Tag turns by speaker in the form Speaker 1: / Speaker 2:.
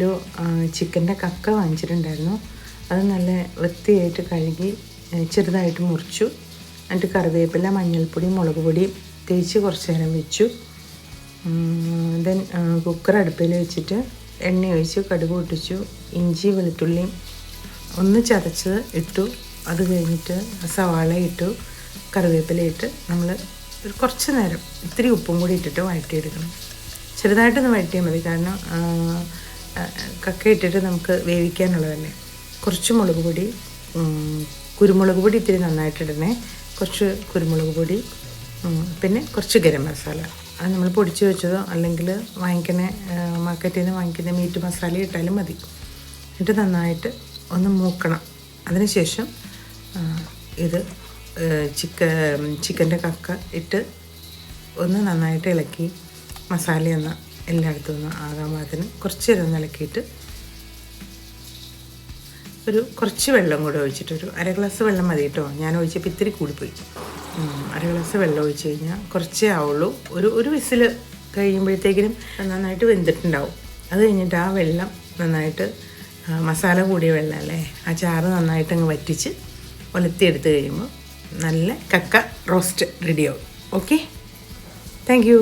Speaker 1: ഒരു ചിക്കൻ്റെ കക്ക വാങ്ങിച്ചിട്ടുണ്ടായിരുന്നു. അത് നല്ല വൃത്തിയായിട്ട് കഴുകി ചെറുതായിട്ട് മുറിച്ചു. എന്നിട്ട് കറിവേപ്പില, മഞ്ഞൾപ്പൊടി, മുളക് പൊടി തേച്ച് കുറച്ച് നേരം വെച്ചു. ദെൻ കുക്കർ അടുപ്പിൽ വെച്ചിട്ട് എണ്ണ ഒഴിച്ച് കടുക് പൊട്ടിച്ചു. ഇഞ്ചി വെളുത്തുള്ളിയും ഒന്ന് ചതച്ചത് ഇട്ടു. അത് കഴിഞ്ഞിട്ട് സവാള ഇട്ടു, കറിവേപ്പില ഇട്ട് നമ്മൾ കുറച്ച് നേരം ഇത്തിരി ഉപ്പും കൂടി ഇട്ടിട്ട് വഴറ്റിയെടുക്കണം. ചെറുതായിട്ടൊന്ന് വഴറ്റിയാൽ മതി, കാരണം കക്ക ഇട്ടിട്ട് നമുക്ക് വേവിക്കാനുള്ളതല്ലേ. കുറച്ച് മുളക് പൊടി, കുരുമുളക് പൊടി ഇത്തിരി നന്നായിട്ടിടണേ. കുറച്ച് കുരുമുളക് പൊടി, പിന്നെ കുറച്ച് ഗരം മസാല. അത് നമ്മൾ പൊടിച്ച് വെച്ചതോ അല്ലെങ്കിൽ മാർക്കറ്റിൽ നിന്ന് വാങ്ങിക്കുന്ന മീറ്റ് മസാല ഇട്ടാലും മതി. എന്നിട്ട് നന്നായിട്ട് ഒന്ന് മൂക്കണം. അതിനുശേഷം ഇത് ചിക്കൻ്റെ കക്ക ഇട്ട് ഒന്ന് നന്നായിട്ട് ഇളക്കി മസാലയൊന്ന് എല്ലായിടത്തും ഒന്ന് ആകാൻ പാകത്തിന് കുറച്ച് നേരം ഒന്ന് ഇളക്കിയിട്ട് കുറച്ച് വെള്ളം കൂടെ ഒഴിച്ചിട്ടൊരു 1/2 ഗ്ലാസ് വെള്ളം മതി കേട്ടോ. ഞാൻ ഒഴിച്ചപ്പോൾ ഇത്തിരി കൂടിപ്പോയി. 1/2 ഗ്ലാസ് വെള്ളം ഒഴിച്ച് കഴിഞ്ഞാൽ കുറച്ചേ ആവുള്ളൂ. ഒരു വിസിൽ കഴിയുമ്പോഴത്തേക്കിനും നന്നായിട്ട് വെന്തിട്ടുണ്ടാവും. അത് കഴിഞ്ഞിട്ട് ആ വെള്ളം നന്നായിട്ട് മസാല കൂടിയ വെള്ളം അല്ലേ, ആ ചാറ് നന്നായിട്ട് അങ്ങ് വറ്റിച്ച് ഒലത്തിയെടുത്ത് കഴിയുമ്പോൾ നല്ല കക്ക റോസ്റ്റ് റെഡിയാവും. Okay, thank you.